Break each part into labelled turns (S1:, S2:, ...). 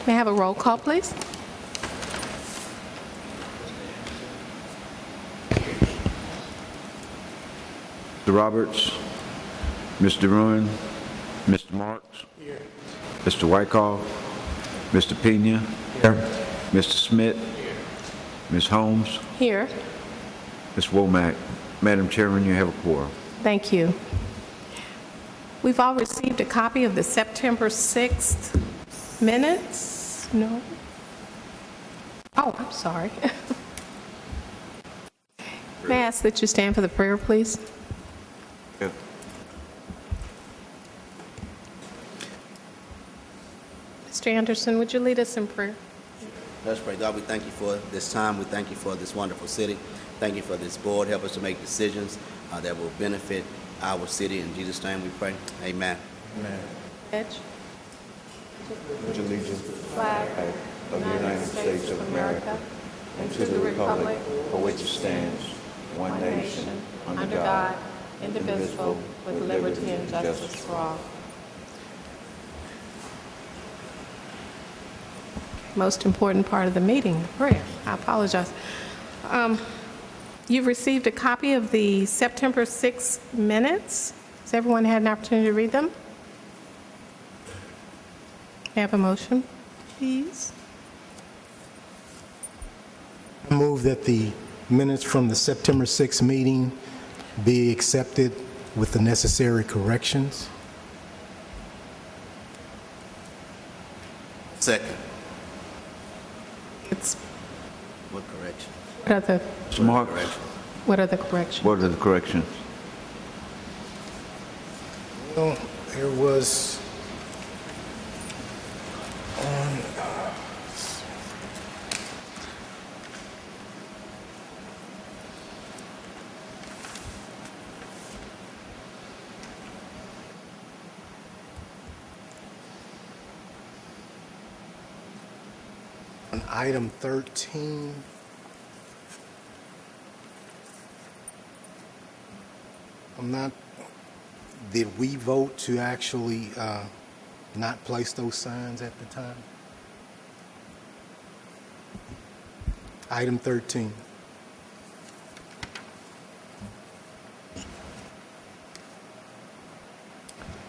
S1: May I have a roll call, please?
S2: Mr. Roberts, Mr. Ruin, Mr. Marks, here. Mr. Wyckoff, Mr. Pena, here. Mr. Smith, here. Ms. Holmes,
S1: Here.
S2: Ms. Womack. Madam Chairman, you have a quorum.
S1: Thank you. We've all received a copy of the September 6th minutes. No? Oh, I'm sorry. May I ask that you stand for the prayer, please?
S2: Yeah.
S1: Mr. Anderson, would you lead us in prayer?
S3: Let's pray. God, we thank you for this time. We thank you for this wonderful city. Thank you for this board. Help us to make decisions that will benefit our city. In Jesus' name we pray. Amen.
S2: Amen.
S1: Edge.
S2: Pledge allegiance to the
S1: Flag
S2: of the United States of America and to the republic for which it stands, one nation, under God, indivisible, with liberty and justice for all.
S1: Most important part of the meeting, prayer. I apologize. You've received a copy of the September 6th minutes. Has everyone had an opportunity to read them? May I have a motion, please?
S4: I move that the minutes from the September 6th meeting be accepted with the necessary corrections.
S3: Second.
S1: It's,
S3: What correction?
S1: what are the,
S2: Mr. Marks,
S1: what are the corrections?
S2: what are the corrections?
S4: Well, there was on item 13. Did we vote to actually not place those signs at the time? Item 13.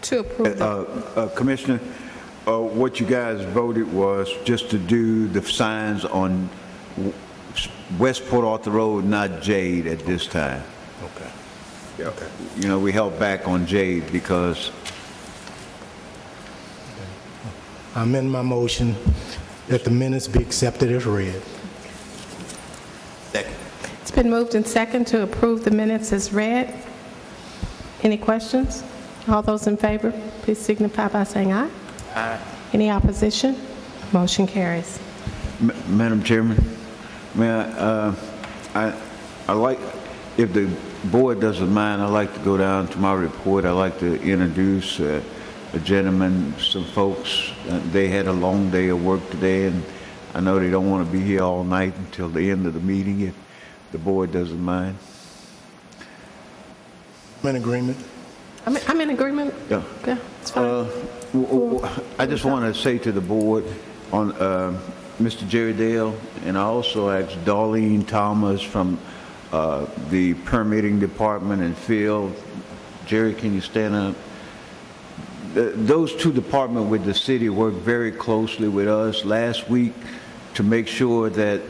S1: To approve the,
S2: Commissioner, what you guys voted was just to do the signs on West Port Arthur Road, not Jade at this time.
S4: Okay.
S2: Yeah.
S4: Okay.
S2: You know, we held back on Jade because
S4: I amend my motion that the minutes be accepted as read.
S3: Second.
S1: it's been moved and second to approve the minutes as read. Any questions? All those in favor, please signify by saying aye.
S3: Aye.
S1: Any opposition? Motion carries.
S2: Madam Chairman, may I like, if the board doesn't mind, I'd like to go down to my report. I'd like to introduce a gentleman, some folks. They had a long day of work today, and I know they don't want to be here all night until the end of the meeting, if the board doesn't mind.
S4: I'm in agreement.
S1: I'm in agreement.
S2: Yeah.
S1: Yeah, it's fine.
S2: I just want to say to the board on Mr. Jerry Dale, and I also asked Darlene Thomas from the permitting department and field. Jerry, can you stand up? Those two departments with the city worked very closely with us last week to make sure that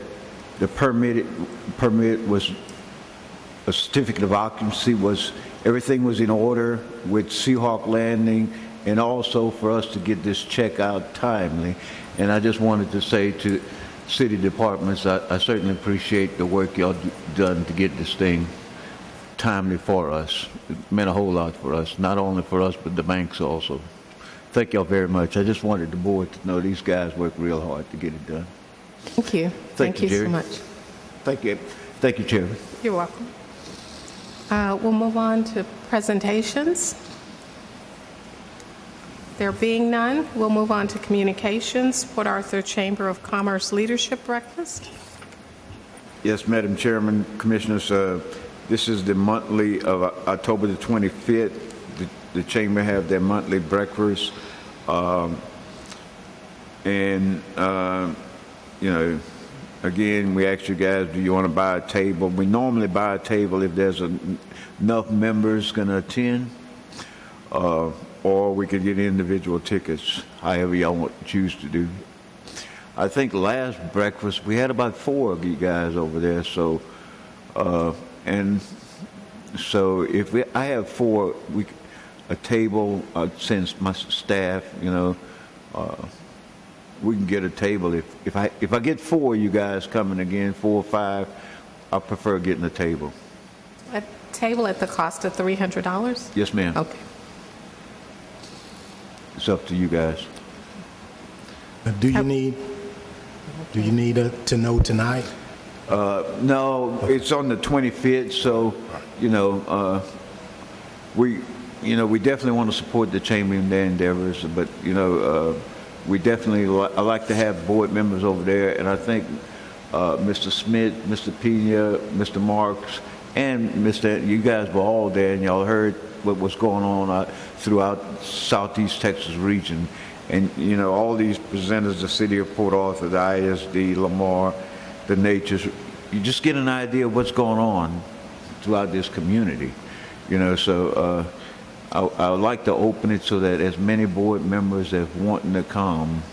S2: the permit was a certificate of occupancy was, everything was in order with Seahawk Landing, and also for us to get this check out timely. And I just wanted to say to city departments, I certainly appreciate the work y'all done to get this thing timely for us. It meant a whole lot for us, not only for us, but the banks also. Thank y'all very much. I just wanted the board to know these guys work real hard to get it done.
S1: Thank you.
S2: Thank you,
S1: so
S2: Jerry.
S1: much.
S2: Thank you. Thank you, Chairman.
S1: You're welcome. We'll move on to presentations. There being none, we'll move on to communications. Port Arthur Chamber of Commerce Leadership Breakfast.
S2: Yes, Madam Chairman, Commissioners, this is the monthly of October the 25th. The Chamber have their monthly breakfast. And, you know, again, we ask you guys, do you want to buy a table? We normally buy a table if there's enough members going to attend, or we could get individual tickets, however y'all choose to do. I think last breakfast, we had about 4 of you guys over there, so, and so if I have 4, a table, since my staff, you know, we can get a table. If I get 4 you guys coming again, 4 or 5, I prefer getting a table.
S1: A table at the cost of $300?
S2: Yes, ma'am.
S1: Okay.
S2: It's up to you guys.
S4: Do you need to know tonight?
S2: No, it's on the 25th, so, you know, we definitely want to support the chamber in their endeavors, but, you know, we definitely, I like to have board members over there, and I think Mr. Smith, Mr. Pena, Mr. Marks, and you guys were all there, and y'all heard what was going on throughout Southeast Texas region. And, you know, all these presenters, the City of Port Arthur, the ISD, Lamar, the Natures, you just get an idea of what's going on throughout this community, you know, so I would like to open it so that as many board members that wanting to come,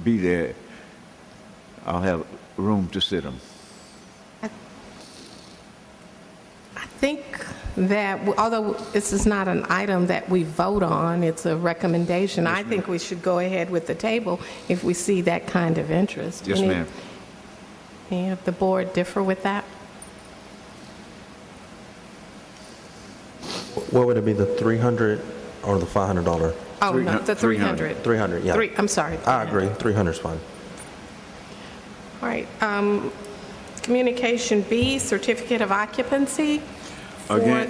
S2: be there, I'll have room to sit them.
S1: I think that, although this is not an item that we vote on, it's a recommendation, I think we should go ahead with the table if we see that kind of interest.
S2: Yes, ma'am.
S1: Any of the board differ with that?
S5: What would it be, the 300 or the $500?
S1: Oh, no, the 300.
S5: 300, yeah.
S1: I'm sorry.
S5: I agree, 300 is fine.
S1: All right. Communication B, certificate of occupancy for
S2: Again,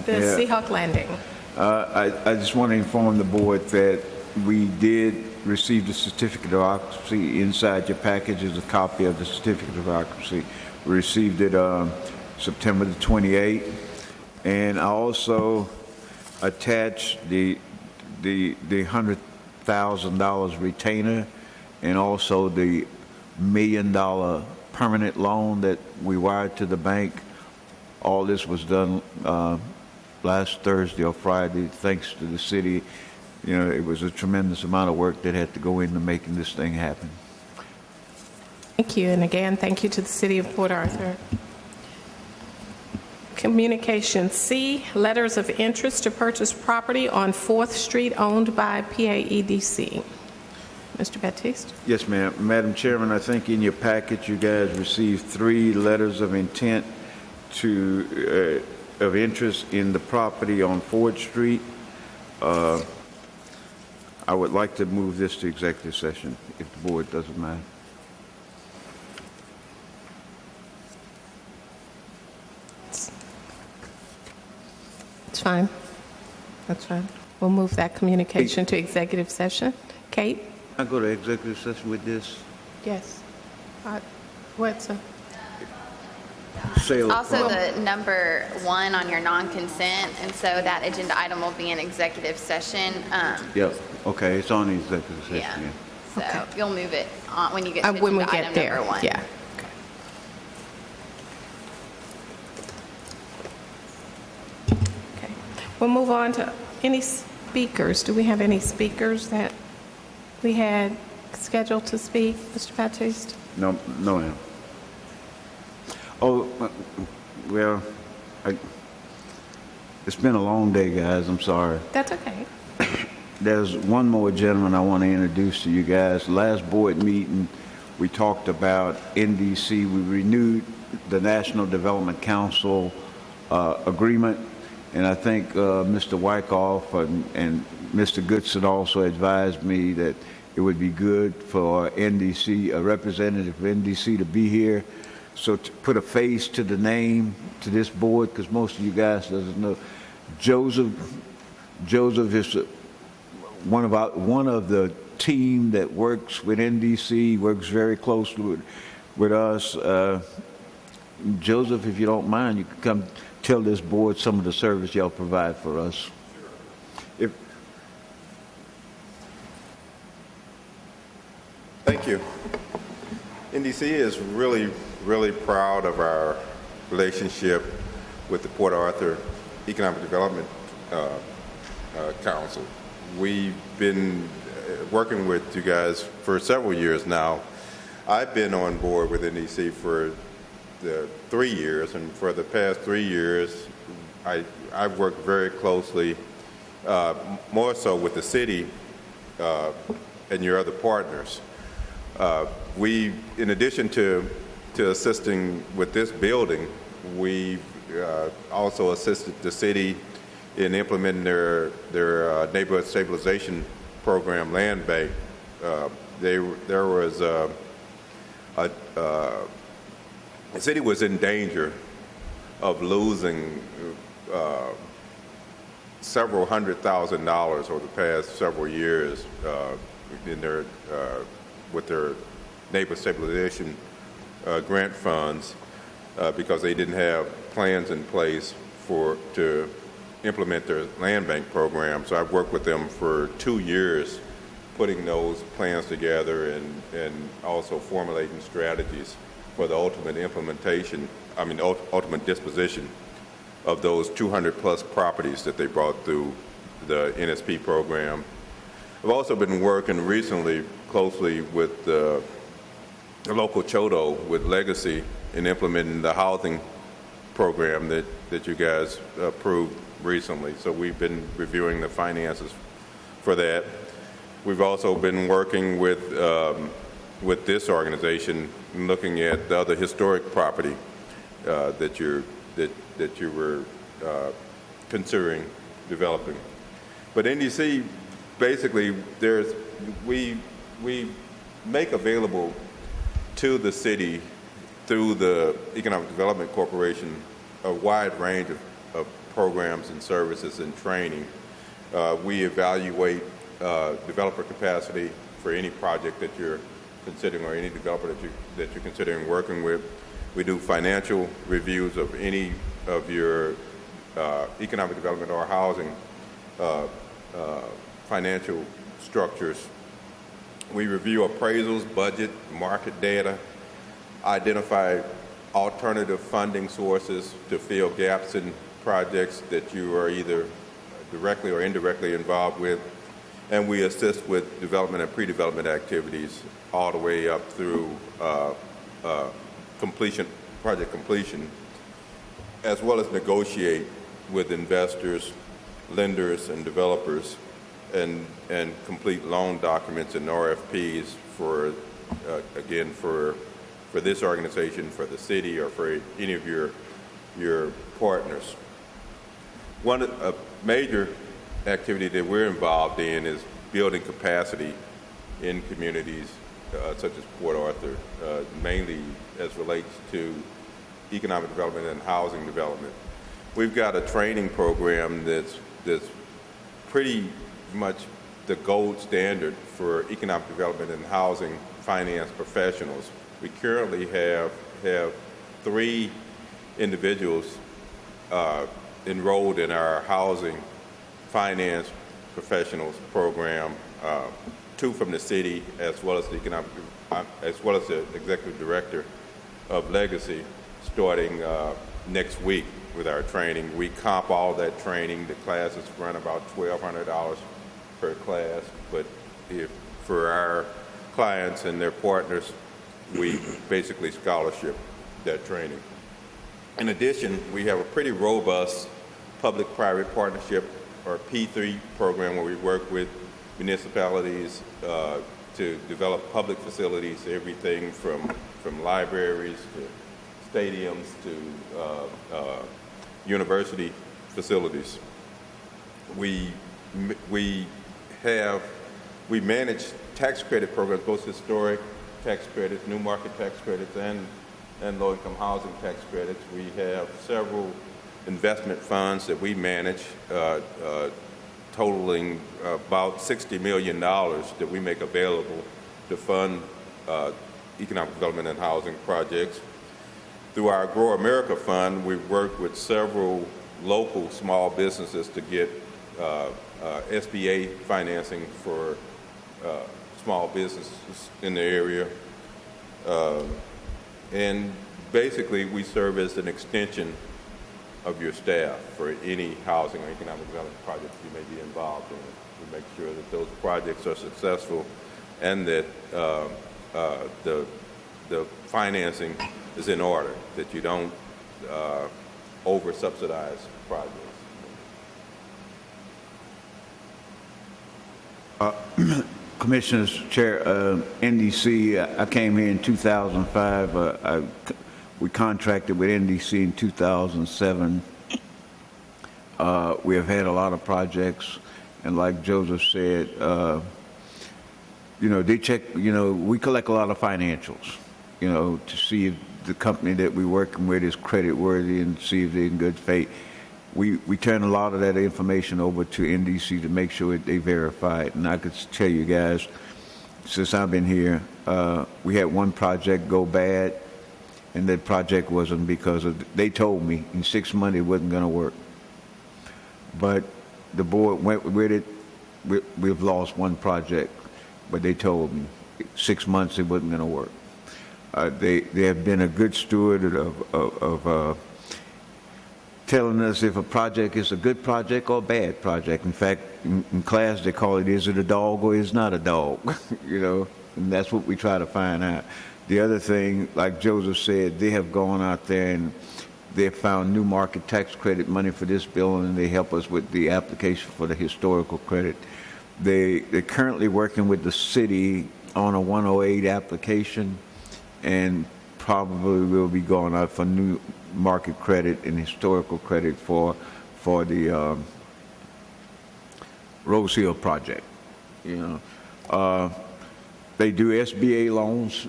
S1: the
S2: yeah.
S1: Seahawk Landing.
S2: I just want to inform the board that we did receive the certificate of occupancy. Inside your package is a copy of the certificate of occupancy. We received it September the 28th. And I also attached the $100,000 retainer and also the $1 million permanent loan that we wired to the bank. All this was done last Thursday or Friday, thanks to the city. You know, it was a tremendous amount of work that had to go into making this thing happen.
S1: Thank you. And again, thank you to the City of Port Arthur. Communication C, letters of interest to purchase property on 4th Street owned by PAEDC. Mr. Baptiste?
S2: Yes, ma'am. Madam Chairman, I think in your package you guys received 3 letters of intent of interest in the property on 4th Street. I would like to move this to executive session, if the board doesn't mind.
S1: It's fine. That's fine. We'll move that communication to executive session. Kate?
S2: I go to executive session with this
S1: Yes. What's a...
S2: sale of
S6: Also,
S2: property.
S6: the number 1 on your non-consent, and so that agenda item will be in executive session.
S2: Yep, okay, it's on the executive session,
S6: Yeah.
S2: yeah.
S6: So
S1: Okay.
S6: you'll move it on when you get to
S1: when we
S6: agenda
S1: get
S6: item
S1: there,
S6: number 1.
S1: yeah. Okay. We'll move on to any speakers. Do we have any speakers that we had scheduled to speak, Mr. Baptiste?
S2: No, ma'am. Oh, well, it's been a long day, guys, I'm sorry.
S1: That's okay.
S2: There's one more gentleman I want to introduce to you guys. Last board meeting, we talked about NDC. We renewed the National Development Council agreement, and I think Mr. Wyckoff and Mr. Goodson also advised me that it would be good for NDC, a representative of NDC, to be here. So to put a face to the name to this board, because most of you guys doesn't know, Joseph is one of the team that works with NDC, works very closely with us. Joseph, if you don't mind, you can come tell this board some of the service y'all provide for us.
S7: Thank you. NDC is really, really proud of our relationship with the Port Arthur Economic Development Council. We've been working with you guys for several years now. I've been on board with NDC for 3 years, and for the past 3 years, I've worked very closely, more so with the city and your other partners. We, in addition to assisting with this building, we also assisted the city in implementing their neighborhood stabilization program, land bank. There was the city was in danger of losing several $100,000 over the past several years in their with their neighborhood stabilization grant funds because they didn't have plans in place to implement their land bank program. So I've worked with them for 2 years putting those plans together and also formulating strategies for the ultimate ultimate disposition of those 200 plus properties that they brought through the NSP program. I've also been working recently closely with the local Chodo with Legacy in implementing the housing program that you guys approved recently. So we've been reviewing the finances for that. We've also been working with this organization, looking at the other historic property that you were considering developing. But NDC, basically, we make available to the city through the Economic Development Corporation a wide range of programs and services and training. We evaluate developer capacity for any project that you're considering or any developer that you're considering working with. We do financial reviews of any of your economic development or housing financial structures. We review appraisals, budget, market data, identify alternative funding sources to fill gaps in projects that you are either directly or indirectly involved with, and we assist with development and pre-development activities all the way up through project completion, as well as negotiate with investors, lenders, and developers, and complete loan documents and RFPs for this organization, for the city, or for any of your partners. One major activity that we're involved in is building capacity in communities such as Port Arthur, mainly as relates to economic development and housing development. We've got a training program that's pretty much the gold standard for economic development and housing finance professionals. We currently have 3 individuals enrolled in our housing finance professionals program, 2 from the city, as well as the executive director of Legacy, starting next week with our training. We comp all that training. The classes run about $1,200 per class, but for our clients and their partners, we basically scholarship that training. In addition, we have a pretty robust public-private partnership, or P3 program, where we work with municipalities to develop public facilities, everything from libraries to stadiums to university facilities. We manage tax credit programs, both historic tax credits, new market tax credits, and low-income housing tax credits. We have several investment funds that we manage, totaling about $60 million that we make available to fund economic development and housing projects. Through our Grow America Fund, we've worked with several local small businesses to get SBA financing for small businesses in the area. And basically, we serve as an extension of your staff for any housing or economic development projects you may be involved in. We make sure that those projects are successful and that the financing is in order, that you don't over-subsidize projects.
S2: Commissioners, Chair, NDC, I came here in 2005. We contracted with NDC in 2007. We have had a lot of projects, and like Joseph said, they check, we collect a lot of financials, to see if the company that we're working with is credit worthy and see if they're in good faith. We turn a lot of that information over to NDC to make sure that they verify it. And I could tell you guys, since I've been here, we had one project go bad, and that project wasn't because they told me in 6 months it wasn't going to work. But the board went with it. We've lost one project, but they told me 6 months it wasn't going to work. They have been a good steward of telling us if a project is a good project or a bad project. In fact, in class they call it, is it a dog or is it not a dog? And that's what we try to find out. The other thing, like Joseph said, they have gone out there and they have found new market tax credit money for this bill, and they help us with the application for the historical credit. They're currently working with the city on a 108 application, and probably will be going out for new market credit and historical credit for the Rose Hill project. They do SBA loans.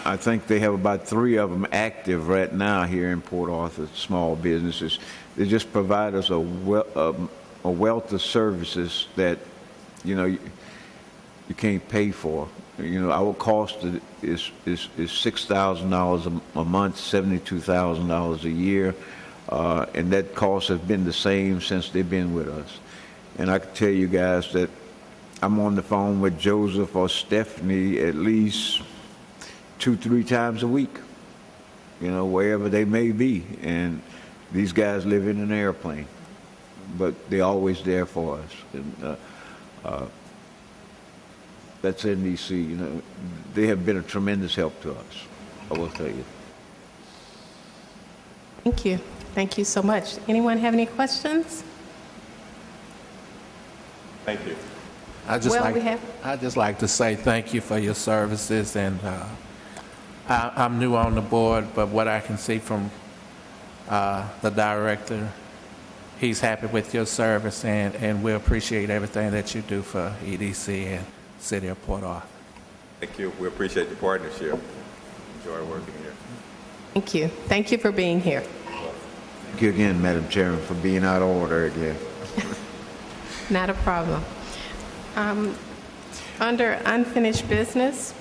S2: I think they have about 3 of them active right now here in Port Arthur, small businesses. They just provide us a wealth of services that, you can't pay for. Our cost is $6,000 a month, $72,000 a year, and that cost has been the same since they've been with us. And I can tell you guys that I'm on the phone with Joseph or Stephanie at least 2-3 times a week, wherever they may be. And these guys live in an airplane, but they're always there for us. And, that's NDC. They have been a tremendous help to us, I will tell you.
S1: Thank you. Thank you so much. Anyone have any questions?
S7: Thank you.
S8: I'd just like to say thank you for your services, and I'm new on the board, but what I can see from the director, he's happy with your service, and we appreciate everything that you do for EDC and City of Port Arthur.
S7: Thank you. We appreciate the partnership. Enjoy working here.
S1: Thank you. Thank you for being here.
S2: Thank you again, Madam Chairman, for being out of order again.
S1: Not a problem. Under unfinished business,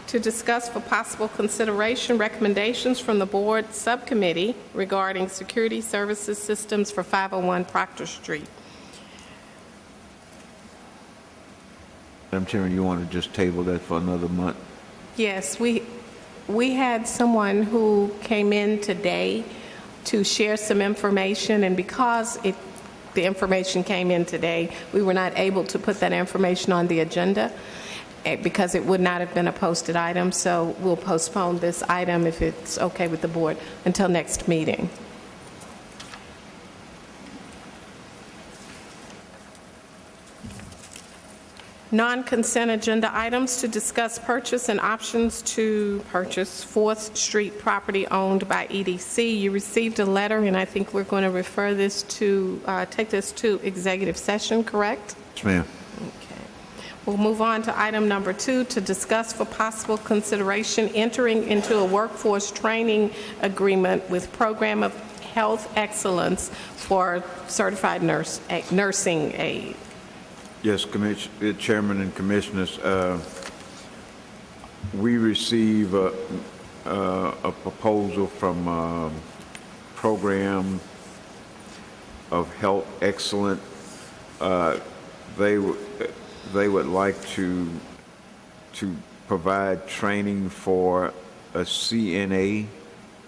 S1: to discuss for possible consideration recommendations from the board subcommittee regarding security services systems for 501 Proctor Street.
S2: Madam Chairman, you want to just table that for another month?
S1: Yes, we had someone who came in today to share some information, and because the information came in today, we were not able to put that information on the agenda because it would not have been a posted item, so we'll postpone this item, if it's okay with the board, until next meeting. Non-consent agenda items to discuss purchase and options to purchase 4th Street property owned by EDC. You received a letter, and I think we're going to refer this to, take this to executive session, correct?
S2: Yes, ma'am.
S1: Okay. We'll move on to item number 2, to discuss for possible consideration entering into a workforce training agreement with Program of Health Excellence for certified nursing aid.
S2: Yes, Chairman and Commissioners, we receive a proposal from Program of Health Excellence. They would like to to provide training for a CNA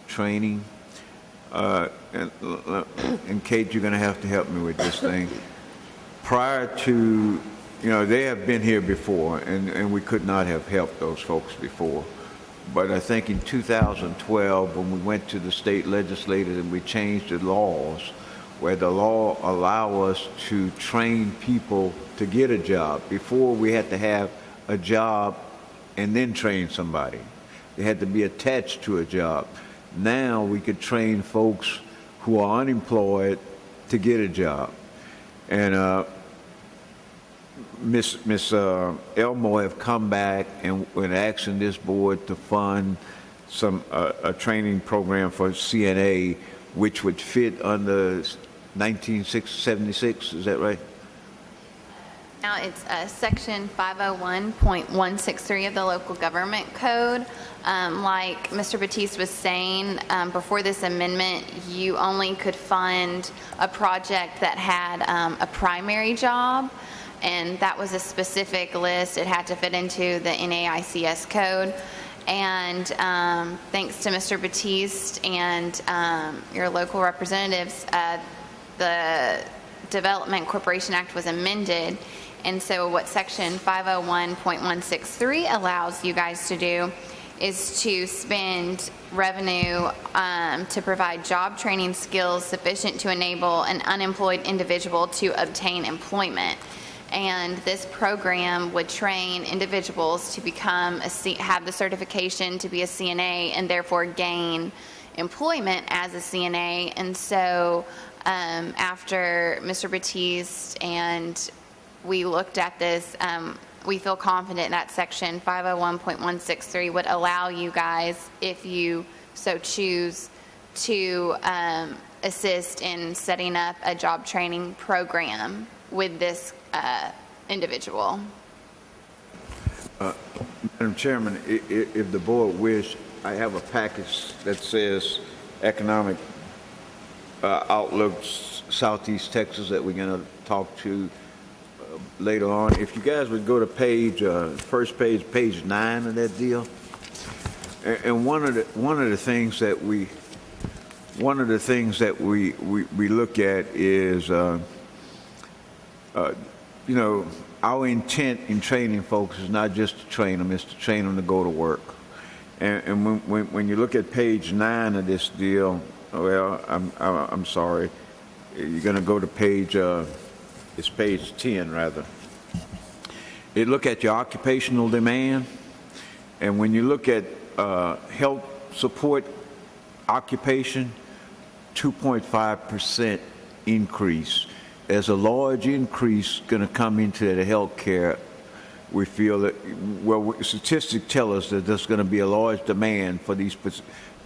S2: training. And Kate, you're going to have to help me with this thing. Prior to, they have been here before, and we could not have helped those folks before. But I think in 2012, when we went to the state legislators and we changed the laws, where the law allow us to train people to get a job. Before, we had to have a job and then train somebody. They had to be attached to a job. Now we could train folks who are unemployed to get a job. And Miss Elmore have come back and asking this board to fund some a training program for CNA, which would fit under 1976. Is that right?
S6: Now, it's Section 501.163 of the Local Government Code. Like Mr. Batiste was saying, before this amendment, you only could fund a project that had a primary job, and that was a specific list. It had to fit into the NAICS code. And thanks to Mr. Batiste and your local representatives, the Development Corporation Act was amended. And so what Section 501.163 allows you guys to do is to spend revenue to provide job training skills sufficient to enable an unemployed individual to obtain employment. And this program would train individuals to become have the certification to be a CNA and therefore gain employment as a CNA. And so after Mr. Batiste and we looked at this, we feel confident that Section 501.163 would allow you guys, if you so choose, to assist in setting up a job training program with this individual.
S2: Madam Chairman, if the board wish, I have a package that says economic outlooks Southeast Texas that we're going to talk to later on. If you guys would go to first page, page 9 of that deal, and one of the things that we look at is our intent in training folks is not just to train them; it's to train them to go to work. And when you look at page 9 of this deal, well, I'm sorry, you're going to go to page. It's page 10, rather. It look at your occupational demand, and when you look at health support occupation, 2.5% increase. There's a large increase going to come into the health care. We feel that, statistics tell us that there's going to be a large demand for these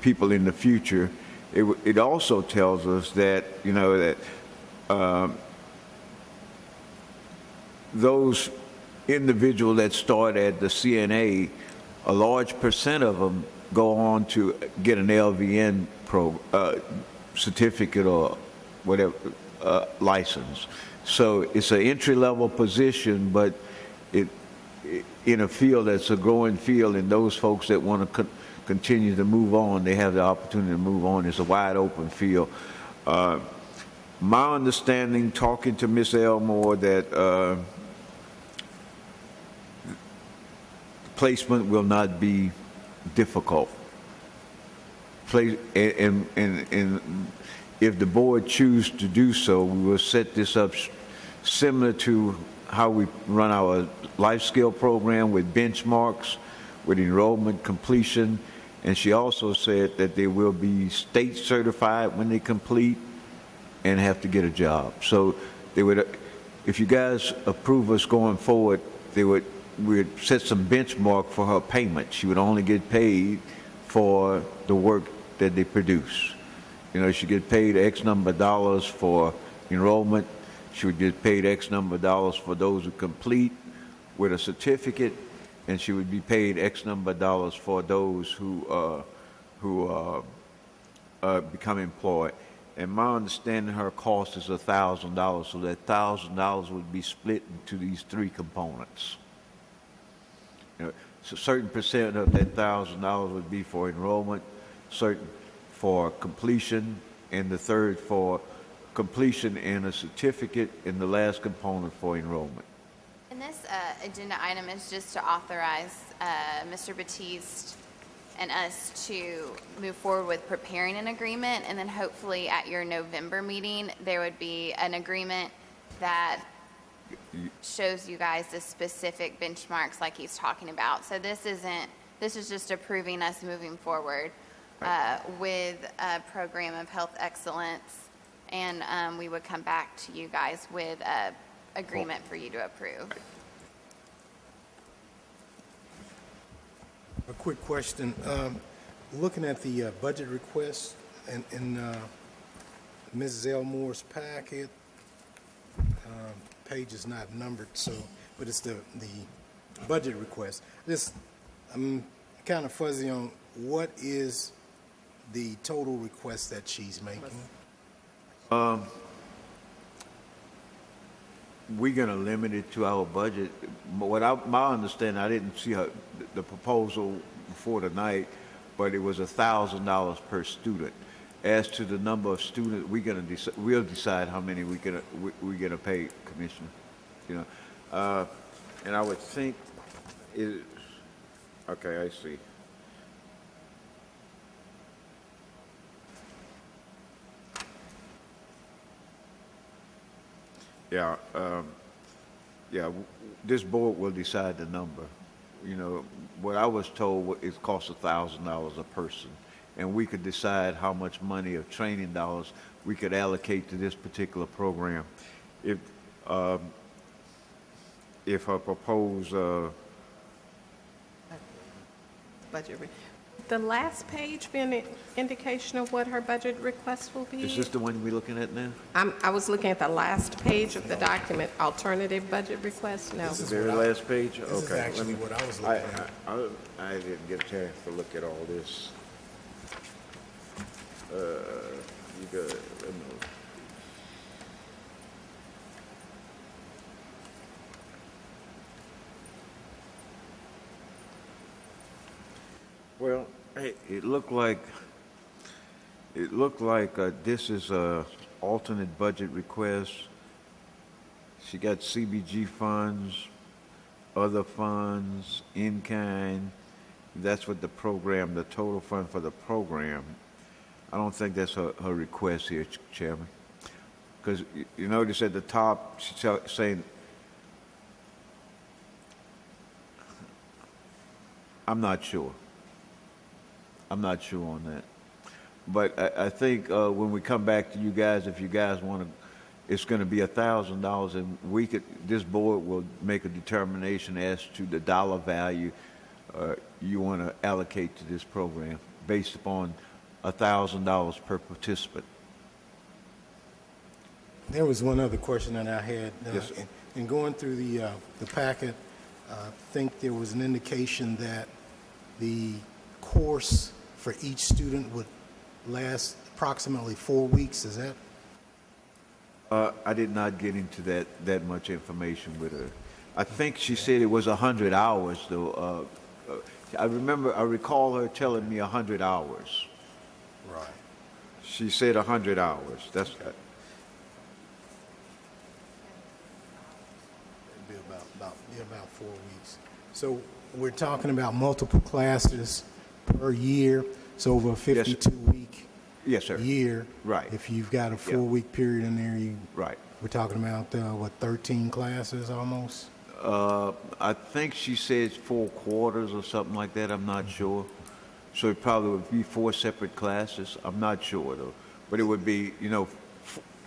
S2: people in the future. It also tells us that, those individuals that start at the CNA, a large percent of them go on to get an LVN certificate or whatever license. So it's an entry-level position, but in a field that's a growing field, and those folks that want to continue to move on, they have the opportunity to move on. It's a wide open field. My understanding, talking to Ms. Elmore, that placement will not be difficult. And if the board choose to do so, we will set this up similar to how we run our life skill program, with benchmarks, with enrollment completion. And she also said that they will be state certified when they complete and have to get a job. So they would, if you guys approve us going forward, we'd set some benchmark for her payment. She would only get paid for the work that they produce. She get paid X number of dollars for enrollment. She would get paid X number of dollars for those who complete with a certificate, and she would be paid X number of dollars for those who become employed. And my understanding, her cost is $1,000, so that $1,000 would be split into these 3 components. You know, so certain percent of that $1,000 would be for enrollment, certain for completion, and the third for completion and a certificate, and the last component for enrollment.
S6: And this agenda item is just to authorize Mr. Batiste and us to move forward with preparing an agreement, and then hopefully at your November meeting, there would be an agreement that shows you guys the specific benchmarks like he's talking about. So this is just approving us moving forward with a program of health excellence, and we would come back to you guys with a agreement for you to approve.
S4: A quick question. Looking at the budget request in Mrs. Elmore's packet, page is not numbered, but it's the budget request. I'm kind of fuzzy on what is the total request that she's making.
S2: We're going to limit it to our budget. My understanding, I didn't see the proposal before tonight, but it was $1,000 per student. As to the number of students, we'll decide how many we're gonna pay, Commissioner. You know, and I would think okay, I see. Yeah, this board will decide the number. You know, what I was told, it costs $1,000 a person, and we could decide how much money of training dollars we could allocate to this particular program. If her proposed,
S1: Budget. The last page be an indication of what her budget request will be?
S2: is this the one we're looking at now?
S1: I was looking at the last page of the document, alternative budget request, no.
S2: The very last page?
S4: This is
S2: Okay,
S4: actually what I was looking at.
S2: I didn't get a chance to look at all this. You got it. Let me- Well, hey, it looked like this is a alternate budget request. She got CBG funds, other funds, in kind. That's what the program, the total fund for the program. I don't think that's her request here, Chairman. Because you notice at the top, she's saying, I'm not sure. I'm not sure on that. But I think when we come back to you guys, if you guys want to, it's going to be $1,000, and this board will make a determination as to the dollar value you want to allocate to this program based upon $1,000 per participant.
S4: There was one other question that I had.
S2: Yes, sir.
S4: In going through the packet, I think there was an indication that the course for each student would last approximately 4 weeks. Is that?
S2: I did not get into that much information with her. I think she said it was 100 hours, though. I recall her telling me 100 hours.
S4: Right.
S2: She said 100 hours. That's
S4: It'd be about 4 weeks. So we're talking about multiple classes per year. So over a 52-week
S2: yes, sir.
S4: year.
S2: Right.
S4: If you've got a 4-week period in there,
S2: Right.
S4: we're talking about 13 classes almost.
S2: I think she says 4 quarters or something like that. I'm not sure. So it probably would be 4 separate classes. I'm not sure though, but it would be,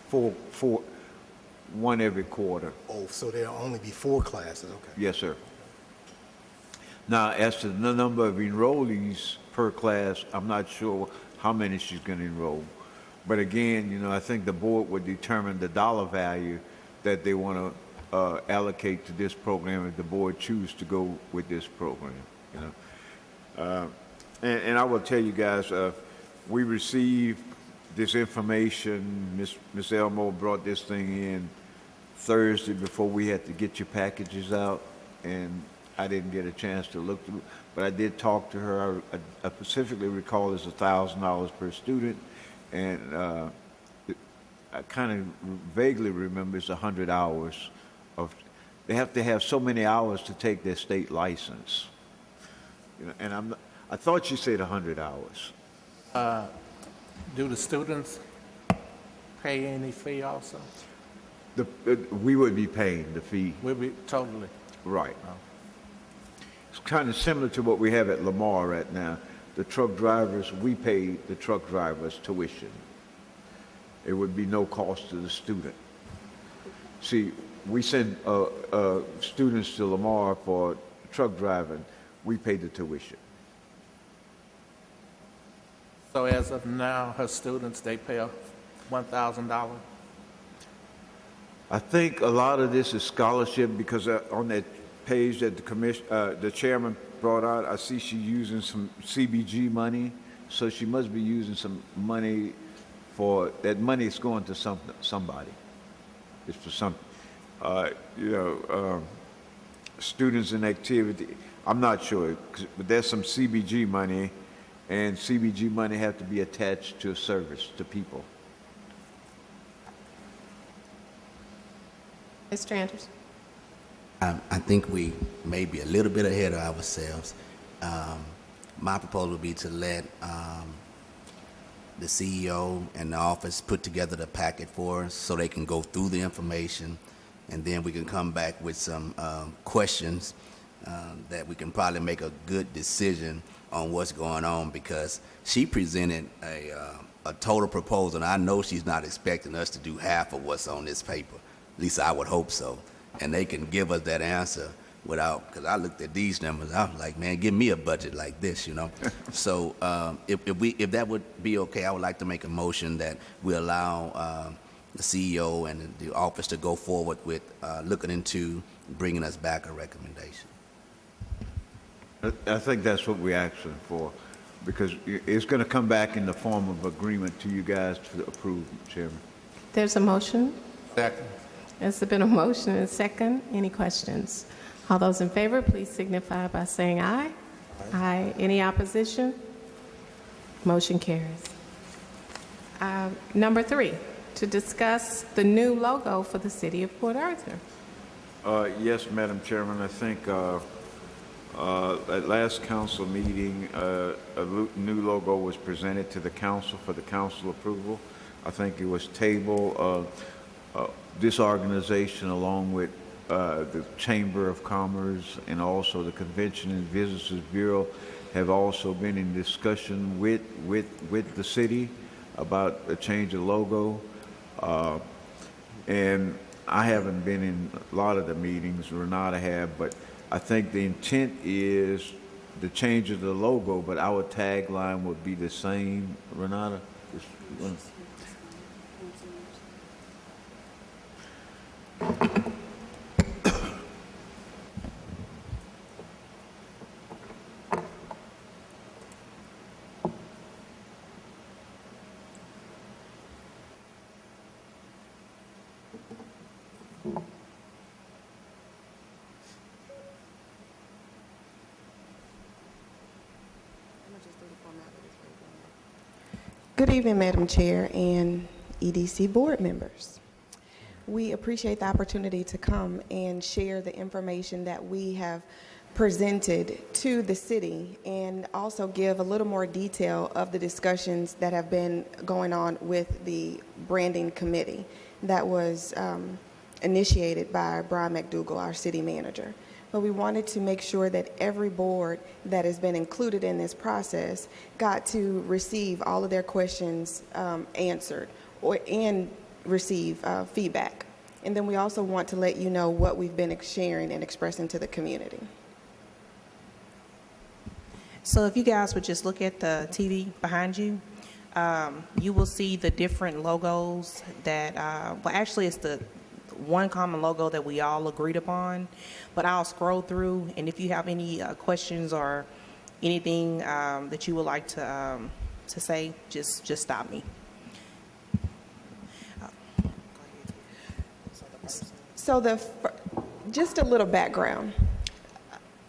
S2: four, one every quarter.
S4: Oh, so there'll only be 4 classes. Okay.
S2: Yes, sir. Now, as to the number of enrollees per class, I'm not sure how many she's going to enroll. But again, I think the board would determine the dollar value that they want to allocate to this program if the board choose to go with this program. And I will tell you guys, we received this information. Ms. Elmore brought this thing in Thursday before we had to get your packages out, and I didn't get a chance to look through, but I did talk to her. I specifically recall it's $1,000 per student, and I kind of vaguely remember it's 100 hours of. They have to have so many hours to take their state license. You know, and I thought you said 100 hours.
S8: Do the students pay any fee also?
S2: We would be paying the fee.
S8: We'll be totally.
S2: Right. It's kind of similar to what we have at Lamar right now. The truck drivers, we pay the truck drivers tuition. It would be no cost to the student. See, we send students to Lamar for truck driving. We pay the tuition.
S8: So as of now, her students, they pay $1,000?
S2: I think a lot of this is scholarship because on that page that the chairman brought out, I see she's using some CBG money, so she must be using some money for that money is going to somebody. It's for something. Students in activity. I'm not sure, but there's some CBG money, and CBG money have to be attached to a service to people.
S1: Mr. Anderson?
S3: I think we may be a little bit ahead of ourselves. My proposal would be to let the CEO and the office put together the packet for us so they can go through the information, and then we can come back with some questions that we can probably make a good decision on what's going on, because she presented a total proposal, and I know she's not expecting us to do half of what's on this paper. At least I would hope so. And they can give us that answer without, because I looked at these numbers, I was like, man, give me a budget like this, you know? So if that would be okay, I would like to make a motion that we allow the CEO and the office to go forward with looking into bringing us back a recommendation.
S2: I think that's what we're asking for, because it's going to come back in the form of agreement to you guys to approve, Chairman.
S1: There's a motion.
S8: Second.
S1: There's been a motion and a second. Any questions? All those in favor, please signify by saying aye. Aye. Any opposition? Motion carries. Number 3, to discuss the new logo for the City of Port Arthur.
S2: Yes, Madam Chairman, I think at last council meeting, a new logo was presented to the council for the council approval. I think it was tabled. This organization, along with the Chamber of Commerce and also the Convention and Visitors Bureau, have also been in discussion with the city about a change of logo. And I haven't been in a lot of the meetings, Renata have, but I think the intent is the change of the logo, but our tagline would be the same. Renata?
S9: Good evening, Madam Chair and EDC board members. We appreciate the opportunity to come and share the information that we have presented to the city and also give a little more detail of the discussions that have been going on with the branding committee that was initiated by Brian McDougall, our city manager. But we wanted to make sure that every board that has been included in this process got to receive all of their questions answered and receive feedback. And then we also want to let you know what we've been sharing and expressing to the community.
S10: So if you guys would just look at the TV behind you, you will see the different logos that, well, actually it's the one common logo that we all agreed upon, but I'll scroll through, and if you have any questions or anything that you would like to say, just stop me.
S9: So just a little background.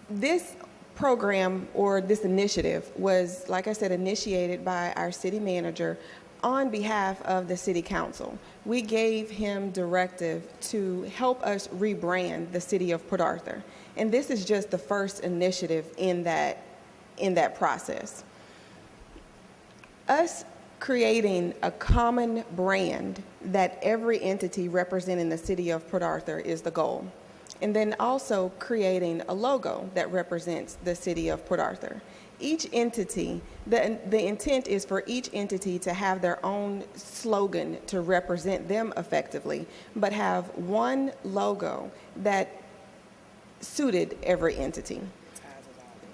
S9: This program or this initiative was, like I said, initiated by our city manager on behalf of the city council. We gave him directive to help us rebrand the city of Port Arthur. And this is just the first initiative in that process. Us creating a common brand that every entity representing the city of Port Arthur is the goal. And then also creating a logo that represents the city of Port Arthur. Each entity, the intent is for each entity to have their own slogan to represent them effectively, but have one logo that suited every entity,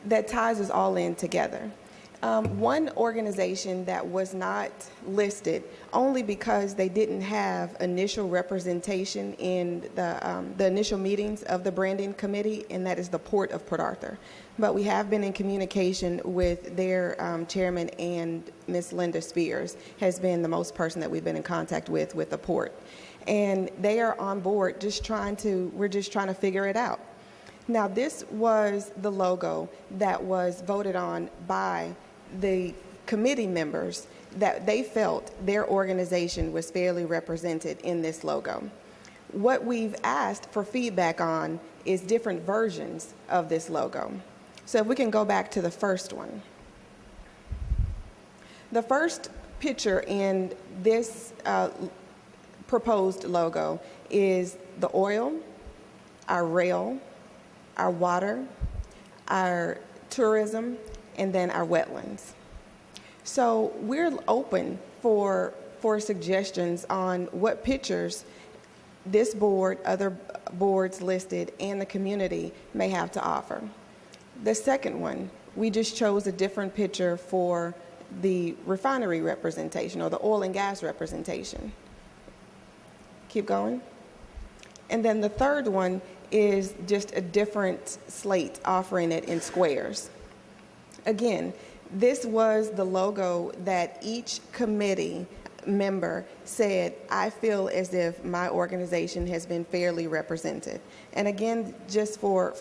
S9: that ties us all in together. One organization that was not listed only because they didn't have initial representation in the initial meetings of the branding committee, and that is the Port of Port Arthur. But we have been in communication with their chairman, and Ms. Linda Spears has been the most person that we've been in contact with the Port. And they are on board, we're just trying to figure it out. Now, this was the logo that was voted on by the committee members, that they felt their organization was fairly represented in this logo. What we've asked for feedback on is different versions of this logo. So if we can go back to the first one. The first picture in this proposed logo is the oil, our rail, our water, our tourism, and then our wetlands. So we're open for suggestions on what pictures this board, other boards listed, and the community may have to offer. The second one, we just chose a different picture for the refinery representation or the oil and gas representation. Keep going. And then the third one is just a different slate, offering it in squares. Again, this was the logo that each committee member said, I feel as if my organization has been fairly represented. And again, just for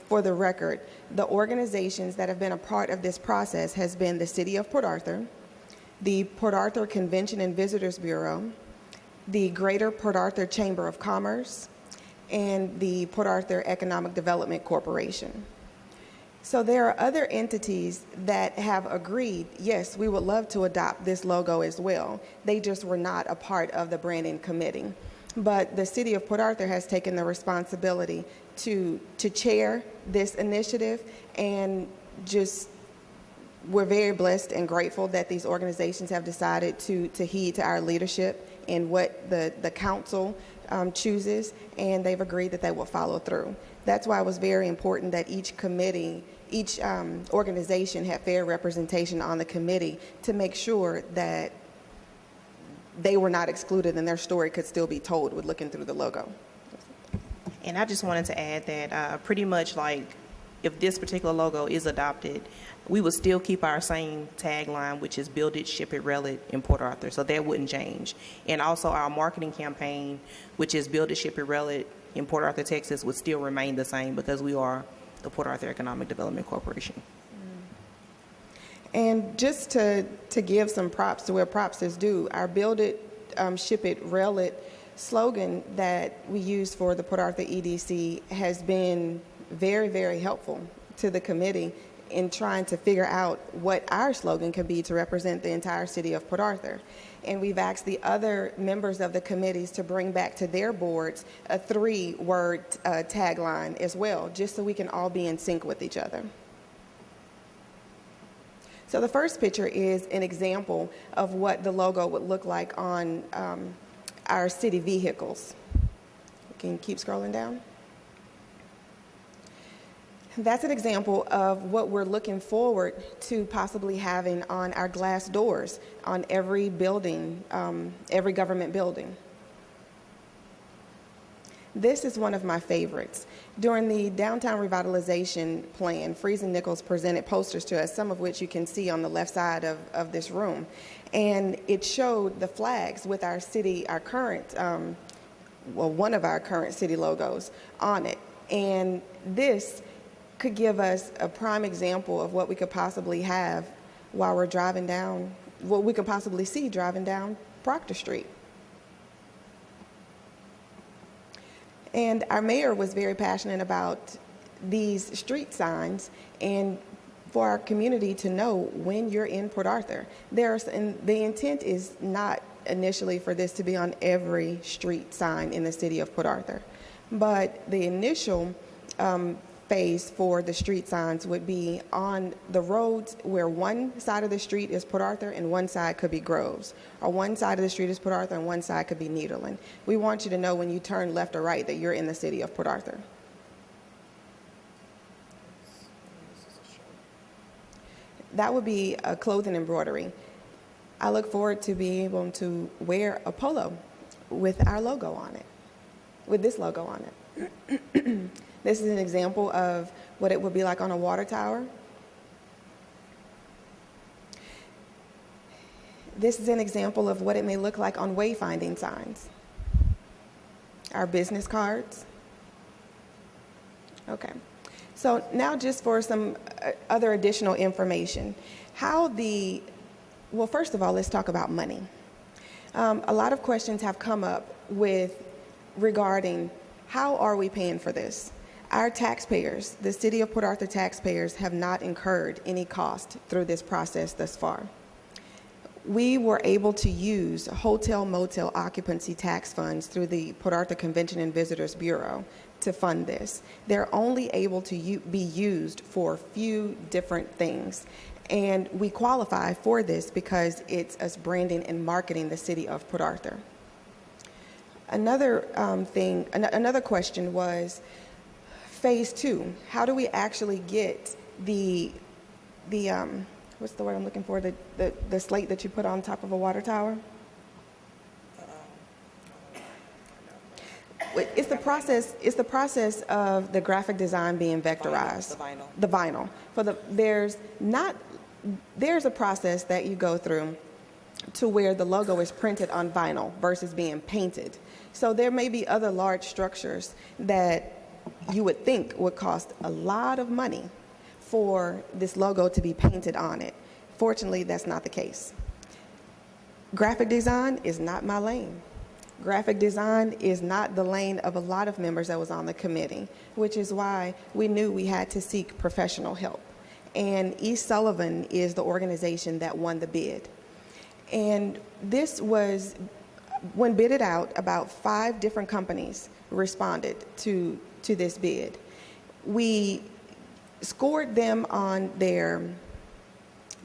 S9: the record, the organizations that have been a part of this process has been the City of Port Arthur, the Port Arthur Convention and Visitors Bureau, the Greater Port Arthur Chamber of Commerce, and the Port Arthur Economic Development Corporation. So there are other entities that have agreed, yes, we would love to adopt this logo as well. They just were not a part of the branding committee. But the City of Port Arthur has taken the responsibility to chair this initiative, and just we're very blessed and grateful that these organizations have decided to heed to our leadership in what the council chooses, and they've agreed that they will follow through. That's why it was very important that each committee, each organization had fair representation on the committee to make sure that they were not excluded and their story could still be told with looking through the logo.
S10: And I just wanted to add that pretty much like if this particular logo is adopted, we would still keep our same tagline, which is build it, ship it, rail it in Port Arthur. So that wouldn't change. And also our marketing campaign, which is build it, ship it, rail it in Port Arthur, Texas, would still remain the same because we are the Port Arthur Economic Development Corporation.
S9: And just to give some props to where props is due, our build it, ship it, rail it slogan that we use for the Port Arthur EDC has been very, very helpful to the committee in trying to figure out what our slogan could be to represent the entire city of Port Arthur. And we've asked the other members of the committees to bring back to their boards a 3-word tagline as well, just so we can all be in sync with each other. So the first picture is an example of what the logo would look like on our city vehicles. You can keep scrolling down. That's an example of what we're looking forward to possibly having on our glass doors on every building, every government building. This is one of my favorites. During the downtown revitalization plan, Freese and Nichols presented posters to us, some of which you can see on the left side of this room. And it showed the flags with our city, our current, one of our current city logos on it. And this could give us a prime example of what we could possibly have while we're driving down, what we could possibly see driving down Proctor Street. And our mayor was very passionate about these street signs and for our community to know when you're in Port Arthur. And the intent is not initially for this to be on every street sign in the city of Port Arthur, but the initial phase for the street signs would be on the roads where one side of the street is Port Arthur and one side could be Groves, or one side of the street is Port Arthur and one side could be Nederland. We want you to know when you turn left or right that you're in the city of Port Arthur. That would be a clothing embroidery. I look forward to being able to wear a polo with our logo on it, with this logo on it. This is an example of what it would be like on a water tower. This is an example of what it may look like on wayfinding signs. Our business cards. Okay. So now just for some other additional information. Well, first of all, let's talk about money. A lot of questions have come up regarding how are we paying for this? Our taxpayers, the City of Port Arthur taxpayers, have not incurred any cost through this process thus far. We were able to use hotel motel occupancy tax funds through the Port Arthur Convention and Visitors Bureau to fund this. They're only able to be used for a few different things. And we qualify for this because it's us branding and marketing the city of Port Arthur. Another another question was phase 2. How do we actually get the what's the word I'm looking for? The slate that you put on top of a water tower? It's the process of the graphic design being vectorized. The vinyl. There's a process that you go through to where the logo is printed on vinyl versus being painted. So there may be other large structures that you would think would cost a lot of money for this logo to be painted on it. Fortunately, that's not the case. Graphic design is not my lane. Graphic design is not the lane of a lot of members that was on the committee, which is why we knew we had to seek professional help. And East Sullivan is the organization that won the bid. And this was, when bidded out, about 5 different companies responded to this bid. We scored them on their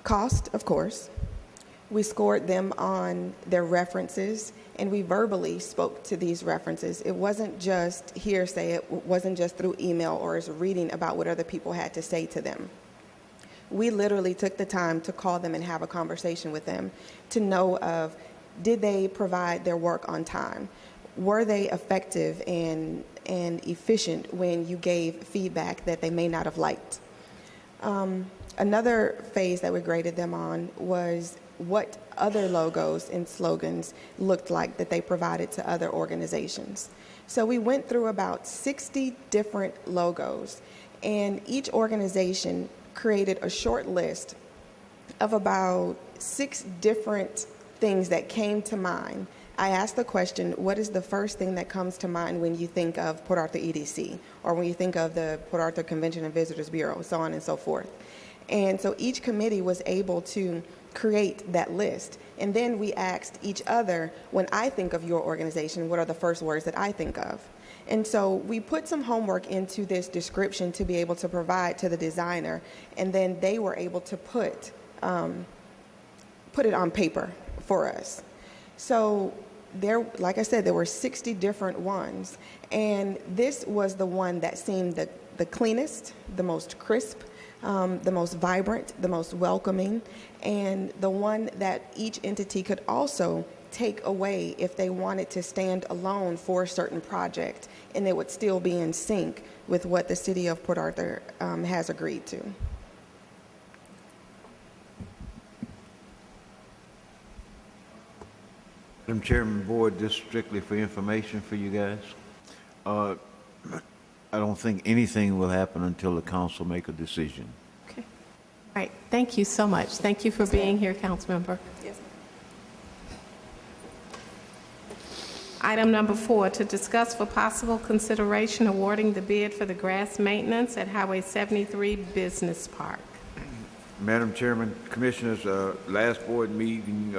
S9: cost, of course. We scored them on their references, and we verbally spoke to these references. It wasn't just hearsay. It wasn't just through email or as reading about what other people had to say to them. We literally took the time to call them and have a conversation with them to know of, did they provide their work on time? Were they effective and efficient when you gave feedback that they may not have liked? Another phase that we graded them on was what other logos and slogans looked like that they provided to other organizations. So we went through about 60 different logos, and each organization created a short list of about 6 different things that came to mind. I asked the question, what is the first thing that comes to mind when you think of Port Arthur EDC, or when you think of the Port Arthur Convention and Visitors Bureau, so on and so forth. And so each committee was able to create that list. And then we asked each other, when I think of your organization, what are the first words that I think of? And so we put some homework into this description to be able to provide to the designer, and then they were able to put it on paper for us. So there, like I said, there were 60 different ones, and this was the one that seemed the cleanest, the most crisp, the most vibrant, the most welcoming, and the one that each entity could also take away if they wanted to stand alone for a certain project, and it would still be in sync with what the City of Port Arthur has agreed to.
S2: Madam Chairman, Board, this is strictly for information for you guys. I don't think anything will happen until the council make a decision.
S1: Okay. All right, thank you so much. Thank you for being here, Councilmember.
S9: Yes.
S1: Item number 4, to discuss for possible consideration awarding the bid for the grass maintenance at Highway 73 Business Park.
S2: Madam Chairman, Commissioners, last board meeting,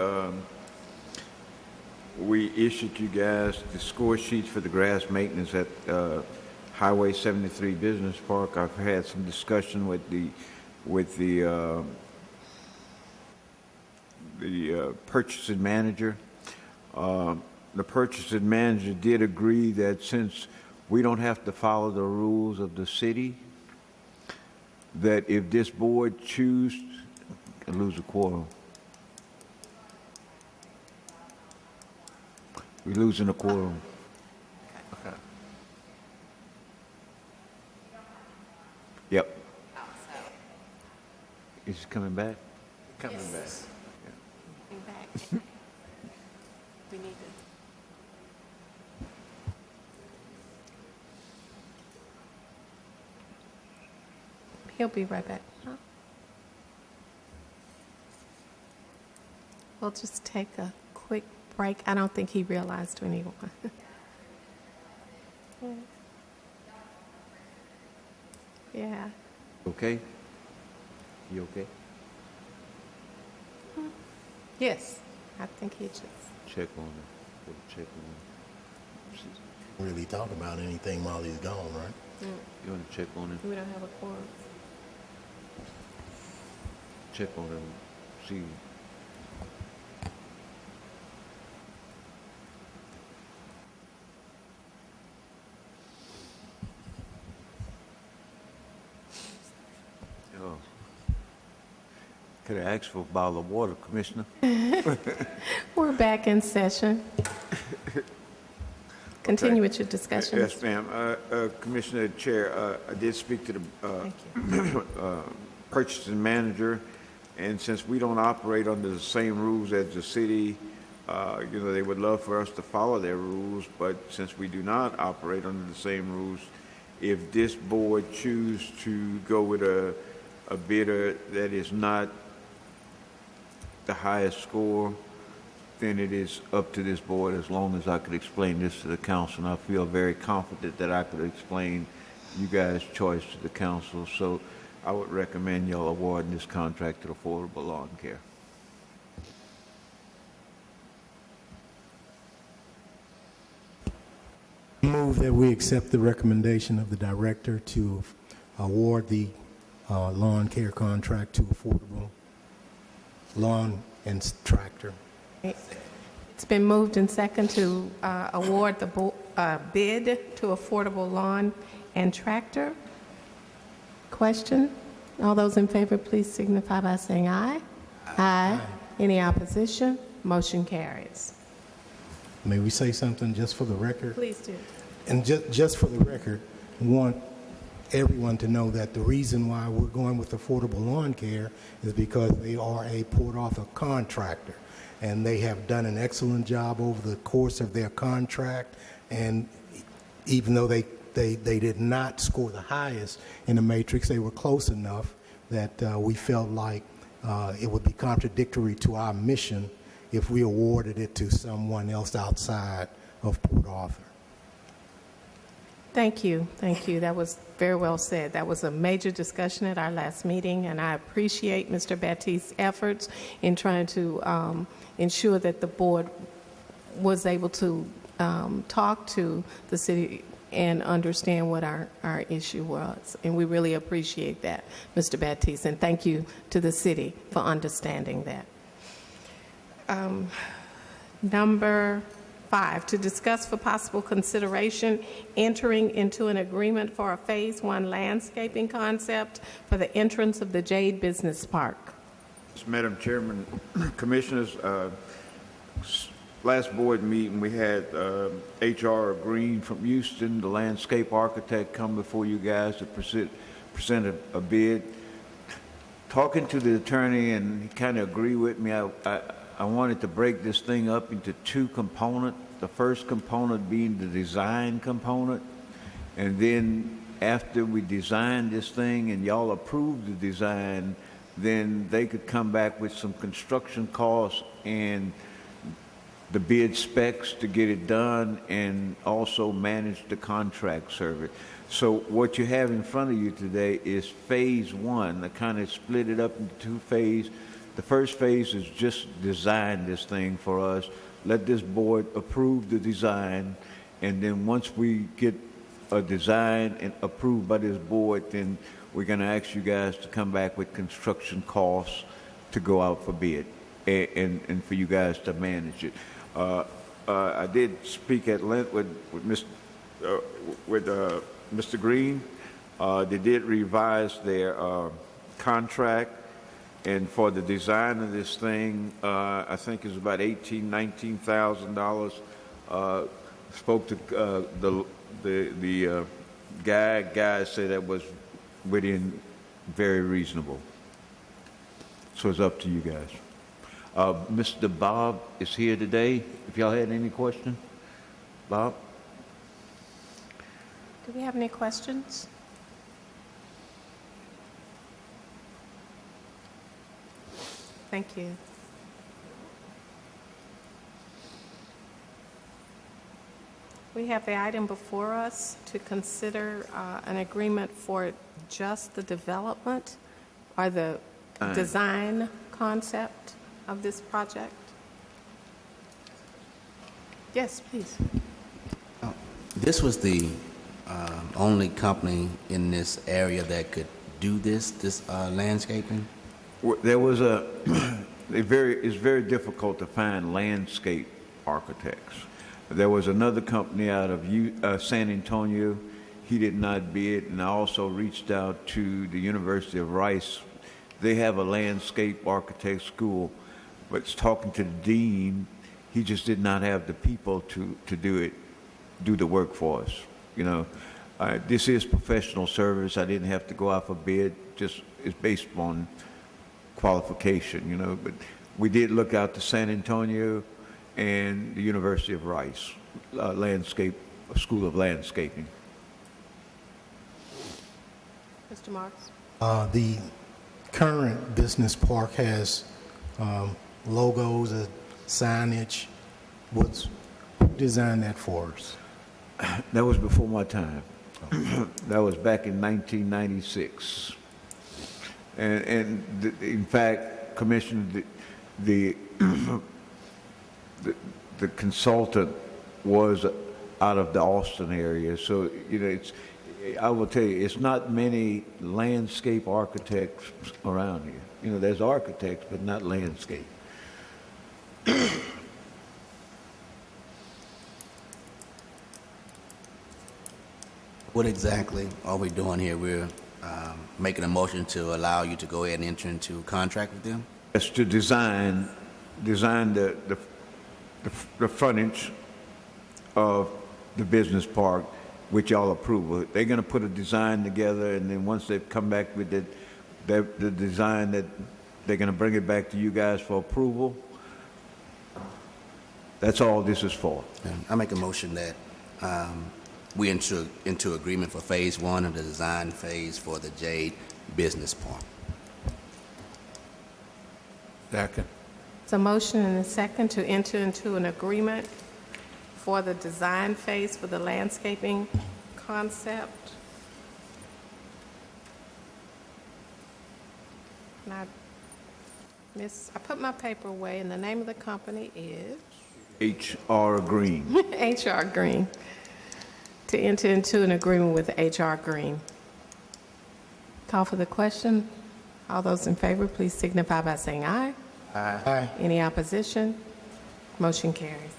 S2: we issued you guys the score sheets for the grass maintenance at Highway 73 Business Park. I've had some discussion with the purchasing manager. The purchasing manager did agree that since we don't have to follow the rules of the city, that if this board choose, I lose a quorum. We're losing a quorum. Yep. Is he coming back?
S8: Coming back.
S1: We need to. He'll be right back. We'll just take a quick break. I don't think he realized anyone. Yeah.
S2: Okay? You okay?
S1: Yes, I think he just.
S2: Check on him. We'll check on him.
S4: Really talk about anything while he's gone, right?
S2: You want to check on him?
S1: We don't have a quorum.
S2: Check on him. See. Oh. Could have asked for a bottle of water, Commissioner.
S1: We're back in session. Continue with your discussion.
S2: Yes, ma'am. Commissioner Chair, I did speak to the
S1: Thank you.
S2: purchasing manager, and since we don't operate under the same rules as the city, they would love for us to follow their rules, but since we do not operate under the same rules, if this board choose to go with a bidder that is not the highest score, then it is up to this board, as long as I could explain this to the council. And I feel very confident that I could explain you guys' choice to the council. So I would recommend y'all awarding this contract to Affordable Lawn Care.
S4: Move that we accept the recommendation of the director to award the lawn care contract to Affordable Lawn and Tractor.
S1: It's been moved and second to award the bid to Affordable Lawn and Tractor. Question? All those in favor, please signify by saying aye. Aye. Any opposition? Motion carries.
S4: May we say something just for the record?
S1: Please do.
S4: And just for the record, I want everyone to know that the reason why we're going with Affordable Lawn Care is because they are a Port Arthur contractor, and they have done an excellent job over the course of their contract. And even though they did not score the highest in the matrix, they were close enough that we felt like it would be contradictory to our mission if we awarded it to someone else outside of Port Arthur.
S1: Thank you. Thank you. That was very well said. That was a major discussion at our last meeting, and I appreciate Mr. Baptiste's efforts in trying to ensure that the board was able to talk to the city and understand what our issue was. And we really appreciate that, Mr. Baptiste, and thank you to the city for understanding that. Number 5, to discuss for possible consideration entering into an agreement for a Phase 1 landscaping concept for the entrance of the Jade Business Park.
S2: Madam Chairman, Commissioners, last board meeting we had H.R. Green from Houston, the landscape architect, come before you guys to present a bid. Talking to the attorney, and he kind of agreed with me, I wanted to break this thing up into 2 components. The first component being the design component, And then after we design this thing and y'all approve the design, then they could come back with some construction costs and the bid specs to get it done, and also manage the contract service. So what you have in front of you today is phase one. I kind of split it up into two phases. The first phase is just design this thing for us. Let this board approve the design, and then once we get a design and approved by this board, then we're going to ask you guys to come back with construction costs to go out for bid, and for you guys to manage it. I did speak at length with Mr. Green. They did revise their contract, and for the design of this thing, I think it's about $19,000. Spoke to the guys said that was within very reasonable. So it's up to you guys. Mr. Bob is here today. If y'all had any questions, Bob?
S1: Do we have any questions? Thank you. We have the item before us to consider an agreement for just the development or the design concept of this project. Yes, please.
S3: This was the only company in this area that could do this landscaping?
S2: There was it's very difficult to find landscape architects. There was another company out of San Antonio. He did not bid, and I also reached out to the University of Rice. They have a landscape architect school, but talking to the dean, he just did not have the people to do the work for us. You know, this is professional service. I didn't have to go out for bid. Just it's based on qualification. You know, but we did look out to San Antonio and the University of Rice, School of Landscaping.
S1: Mr. Marks?
S4: The current business park has logos, signage. Who designed that for us?
S2: That was before my time. That was back in 1996. In fact, Commissioner, the consultant was out of the Austin area. So, you know, I will tell you, it's not many landscape architects around here. You know, there's architects, but not landscape.
S3: What exactly are we doing here? We're making a motion to allow you to go ahead and enter into a contract with them?
S2: It's to design the frontage of the business park, which y'all approve. They're going to put a design together, and then once they've come back with the design, that they're going to bring it back to you guys for approval. That's all this is for.
S3: I make a motion that we enter into agreement for phase one of the design phase for the Jade Business Park.
S8: Second.
S1: It's a motion and a second to enter into an agreement for the design phase for the landscaping concept. And I put my paper away, and the name of the company is?
S2: H.R. Green.
S1: H.R. Green. To enter into an agreement with H.R. Green. Call for the question. All those in favor, please signify by saying aye.
S4: Aye.
S1: Any opposition? Motion carries.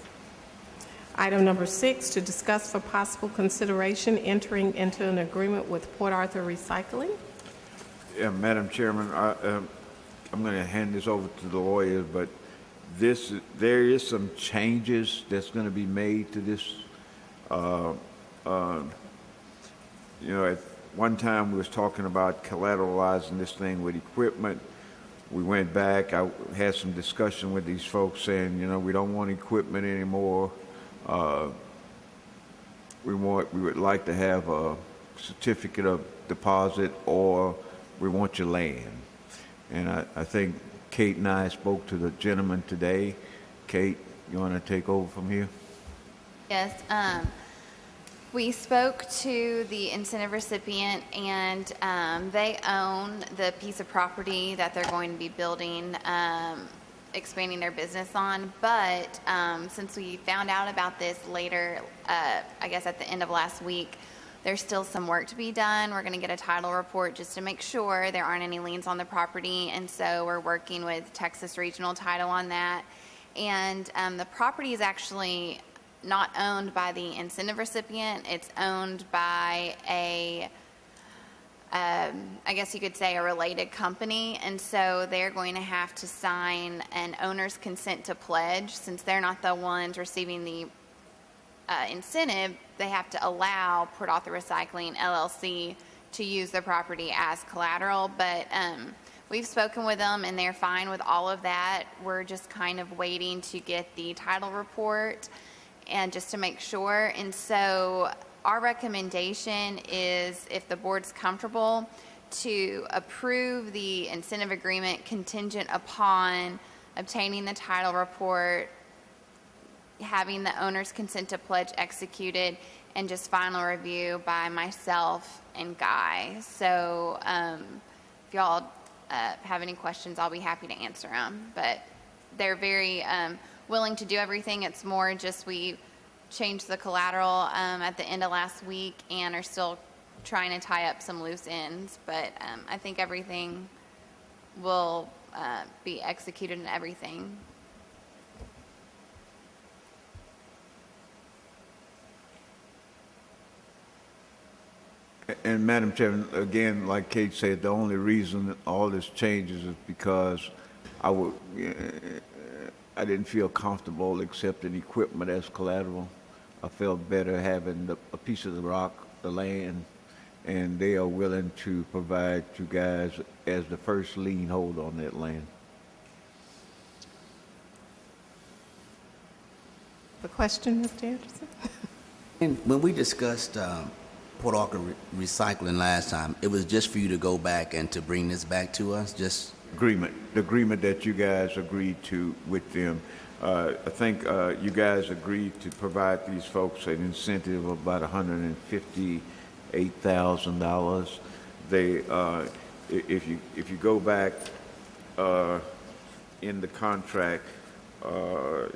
S1: Item number 6, to discuss for possible consideration entering into an agreement with Port Arthur Recycling.
S2: Yeah, Madam Chairman, I'm going to hand this over to the lawyers, but there is some changes that's going to be made to this. You know, at one time we was talking about collateralizing this thing with equipment. We went back. I had some discussion with these folks saying, you know, we don't want equipment anymore. we would like to have a certificate of deposit, or we want your land. And I think Kate and I spoke to the gentleman today. Kate, you want to take over from here?
S6: Yes, we spoke to the incentive recipient, and they own the piece of property that they're going to be building, expanding their business on. But since we found out about this later, I guess at the end of last week, there's still some work to be done. We're going to get a title report just to make sure there aren't any liens on the property, and so we're working with Texas Regional Title on that. And the property is actually not owned by the incentive recipient. It's owned by I guess you could say a related company, and so they're going to have to sign an owner's consent to pledge. Since they're not the ones receiving the incentive, they have to allow Port Arthur Recycling LLC to use the property as collateral. But we've spoken with them, and they're fine with all of that. We're just kind of waiting to get the title report and just to make sure. And so our recommendation is, if the board's comfortable, to approve the incentive agreement contingent upon obtaining the title report, having the owner's consent to pledge executed, and just final review by myself and Guy. So if y'all have any questions, I'll be happy to answer them. But they're very willing to do everything. It's more just we changed the collateral at the end of last week and are still trying to tie up some loose ends. But I think everything will be executed and everything.
S2: And Madam Chairman, again, like Kate said, the only reason that all this changes is because I didn't feel comfortable accepting equipment as collateral. I felt better having a piece of the rock, the land, and they are willing to provide you guys as the first lien holder on that land.
S1: The question, Mr. Anderson?
S3: And when we discussed Port Arthur Recycling last time, it was just for you to go back and to bring this back to us, just...
S2: The agreement that you guys agreed to with them. I think you guys agreed to provide these folks an incentive of about $158,000. They, if you go back in the contract,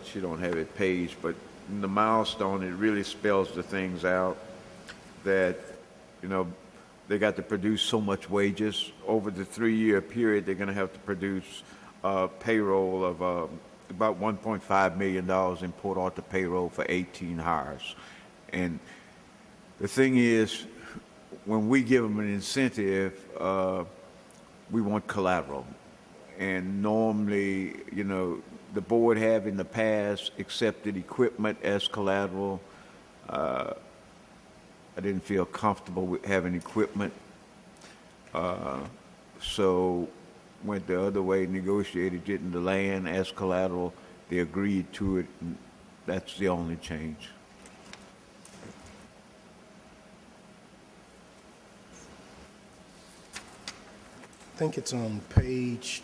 S2: she don't have it paged, but in the milestone, it really spells the things out that, you know, they got to produce so much wages. Over the 3-year period, they're going to have to produce payroll of about $1.5 million in Port Arthur payroll for 18 hires. And the thing is, when we give them an incentive, we want collateral. And normally, you know, the board have in the past accepted equipment as collateral. I didn't feel comfortable with having equipment, so went the other way, negotiated getting the land as collateral. They agreed to it, and that's the only change.
S4: I think it's on page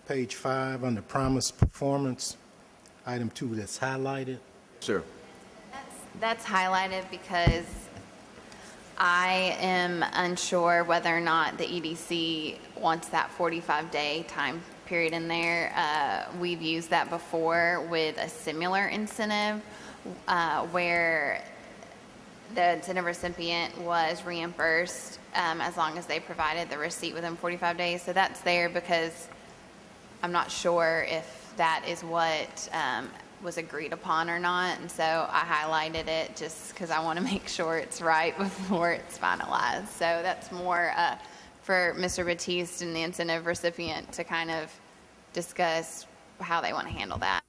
S4: 5 under promise performance, item 2 that's highlighted.
S2: Sir.
S6: That's highlighted because I am unsure whether or not the EDC wants that 45-day time period in there. We've used that before with a similar incentive where the incentive recipient was reimbursed as long as they provided the receipt within 45 days. So that's there because I'm not sure if that is what was agreed upon or not, and so I highlighted it just because I want to make sure it's right before it's finalized. So that's more for Mr. Batiste and the incentive recipient to kind of discuss how they want to handle that.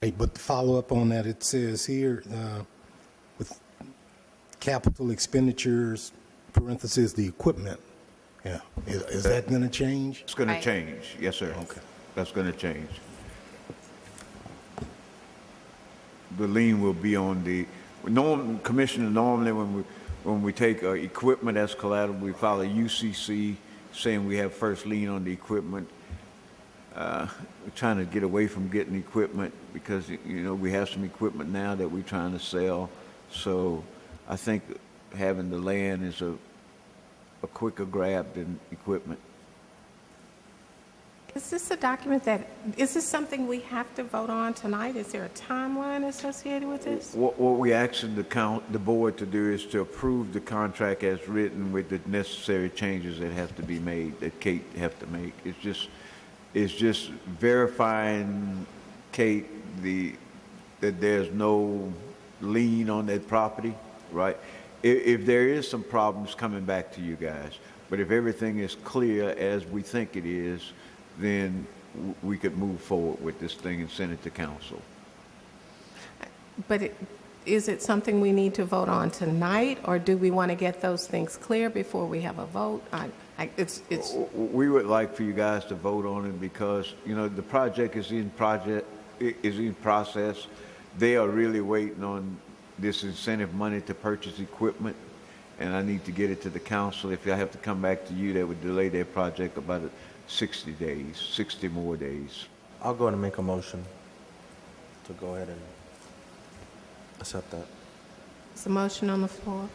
S4: Hey, but to follow up on that, it says here with capital expenditures, parentheses, the equipment. Yeah, is that going to change?
S2: It's going to
S6: Right.
S2: change, yes, sir.
S4: Okay.
S2: That's going to change. the lien will be on the, Commissioner, normally when we take equipment as collateral, we file a UCC saying we have first lien on the equipment. We're trying to get away from getting equipment because, we have some equipment now that we're trying to sell. So I think having the land is a quicker grab than equipment.
S1: Is this a document is this something we have to vote on tonight? Is there a timeline associated with this?
S2: What we asking the board to do is to approve the contract as written with the necessary changes that have to be made, that Kate have to make. It's just verifying, Kate, that there's no lien on that property, right? If there is some problems, coming back to you guys. But if everything is clear as we think it is, then we could move forward with this thing and send it to council.
S1: But is it something we need to vote on tonight, or do we want to get those things clear before we have a vote?
S2: We would like for you guys to vote on it because, the project is in process. They are really waiting on this incentive money to purchase equipment, and I need to get it to the council. If I have to come back to you, that would delay their project about 60 days, 60 more days.
S5: I'll go ahead and make a motion to go ahead and accept that.
S1: There's a motion on the floor.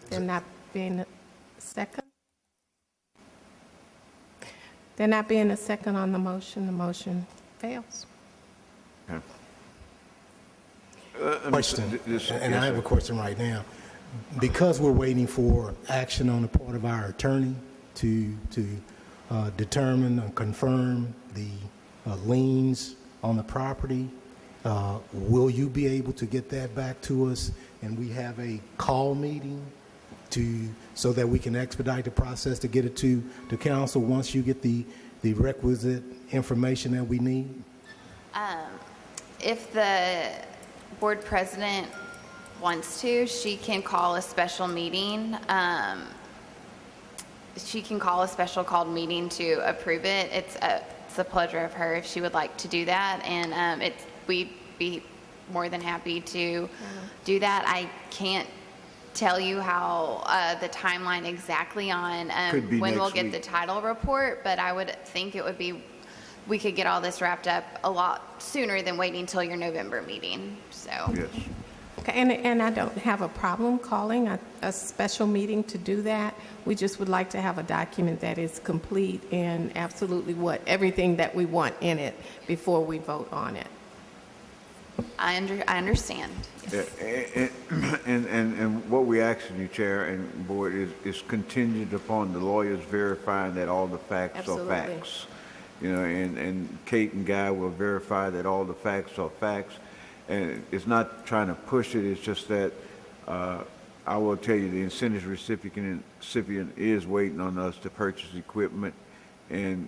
S1: There not being a second? There not being a second on the motion fails.
S2: Okay.
S4: Question, and I have a question right now. Because we're waiting for action on the part of our attorney to determine and confirm the liens on the property, will you be able to get that back to us and we have a call meeting so that we can expedite the process to get it to council once you get the requisite information that we need?
S6: If the board president wants to, she can call a special meeting. She can call a special called meeting to approve it. It's a pleasure of her if she would like to do that, and we'd be more than happy to do that. I can't tell you how the timeline exactly on when we'll get the title report, but I would think it would be, we could get all this wrapped up a lot sooner than waiting until your November meeting, so.
S2: Yes.
S1: Okay, and I don't have a problem calling a special meeting to do that. We just would like to have a document that is complete and absolutely everything that we want in it before we vote on it.
S6: I understand.
S2: Yeah, and what we asking you, Chair and Board, is contingent upon the lawyers verifying that all the facts
S1: Absolutely.
S2: are facts. And Kate and Guy will verify that all the facts are facts. And it's not trying to push it, it's just that I will tell you the incentive recipient is waiting on us to purchase equipment. And,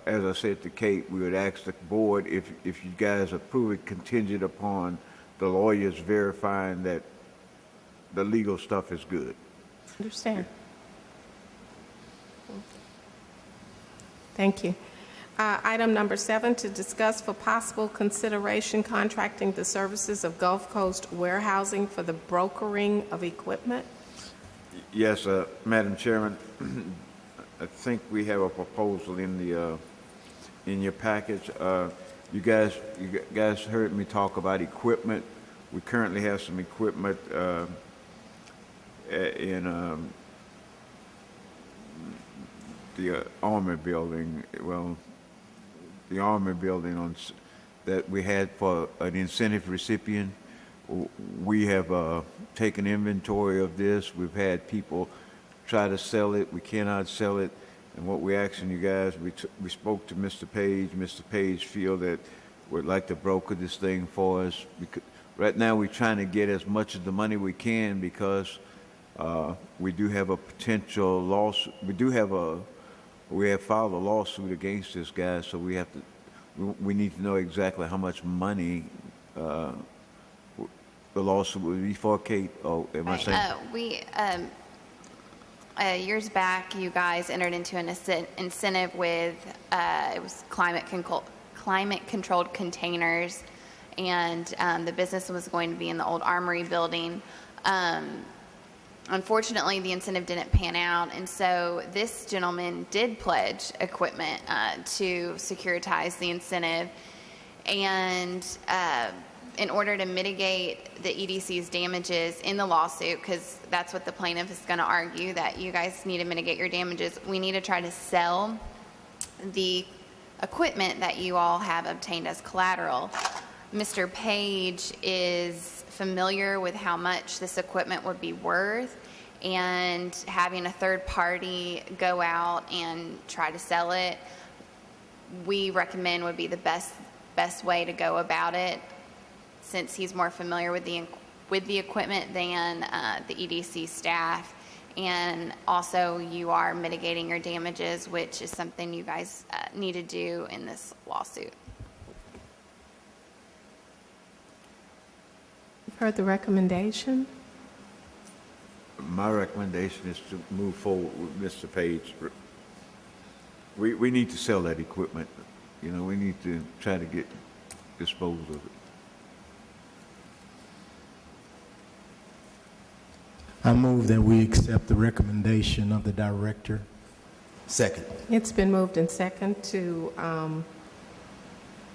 S2: as I said to Kate, we would ask the board if you guys approve it contingent upon the lawyers verifying that the legal stuff is good.
S1: Understand. Thank you. Item number 7, to discuss for possible consideration contracting the services of Gulf Coast Warehousing for the brokering of equipment.
S2: Yes, Madam Chairman, I think we have a proposal in your package. You guys heard me talk about equipment. We currently have some equipment in the Army building. Well, the Army building that we had for an incentive recipient. We have taken inventory of this. We've had people try to sell it. We cannot sell it. And what we're asking you guys, we spoke to Mr. Page. Mr. Page feel that would like to broker this thing for us. Because right now we're trying to get as much of the money we can because we do have a potential loss. We have filed a lawsuit against this guy, so we need to know exactly how much money. the lawsuit would be for, Kate? Or am I saying?
S6: We, years back, you guys entered into an incentive with, it was climate-controlled containers, and the business was going to be in the old Armory building. Unfortunately, the incentive didn't pan out, and so this gentleman did pledge equipment to securitize the incentive. And in order to mitigate the EDC's damages in the lawsuit, because that's what the plaintiff is going to argue, that you guys need to mitigate your damages, we need to try to sell the equipment that you all have obtained as collateral. Mr. Page is familiar with how much this equipment would be worth, and having a third party go out and try to sell it, we recommend would be the best way to go about it, since he's more familiar with the equipment than the EDC staff. And also, you are mitigating your damages, which is something you guys need to do in this lawsuit.
S1: You've heard the recommendation.
S2: My recommendation is to move forward with Mr. Page. We need to sell that equipment. You know, we need to try to dispose of it.
S4: I move that we accept the recommendation of the director.
S3: Second.
S1: It's been moved and second to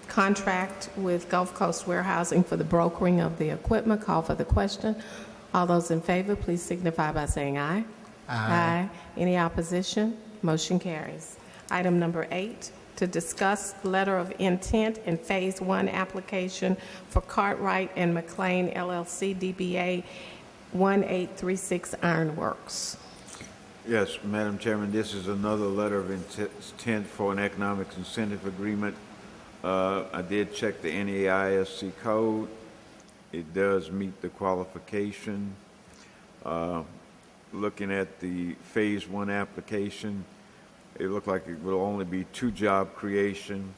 S1: contract with Gulf Coast Warehousing for the brokering of the equipment. Call for the question. All those in favor, please signify by saying aye. Aye. Any opposition? Motion carries. Item number 8, to discuss letter of intent and Phase 1 application for Cartwright and McLean LLC, DBA 1836 Ironworks.
S2: Yes, Madam Chairman, this is another letter of intent for an economic incentive agreement. I did check the NAISC code. It does meet the qualification. Looking at the Phase 1 application, it looked like it will only be 2 job creation.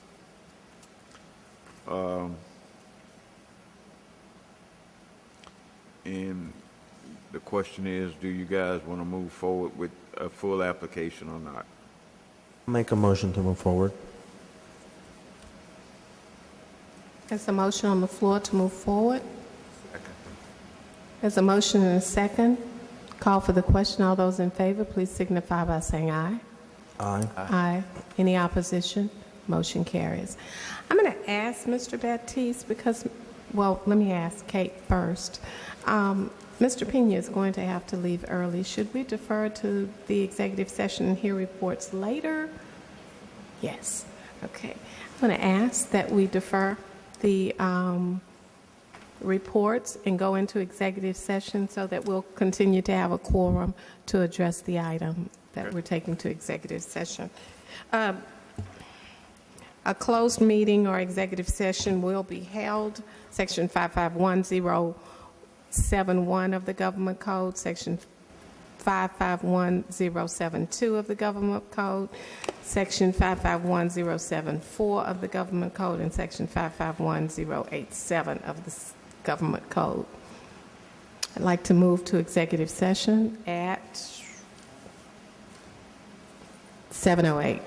S2: And the question is, do you guys want to move forward with a full application or not?
S5: Make a motion to move forward.
S1: There's a motion on the floor to move forward. There's a motion and a second. Call for the question. All those in favor, please signify by saying aye.
S5: Aye.
S1: Aye. Any opposition? Motion carries. I'm going to ask Mr. Baptiste because, well, let me ask Kate first. Mr. Pena is going to have to leave early. Should we defer to the executive session and hear reports later? Yes. Okay. I'm going to ask that we defer the reports and go into executive session so that we'll continue to have a quorum to address the item that we're taking to executive session. A closed meeting or executive session will be held, Section 551071 of the Government Code, Section 551072 of the Government Code, Section 551074 of the Government Code, and Section 551087 of the Government Code. I'd like to move to executive session at 7:08.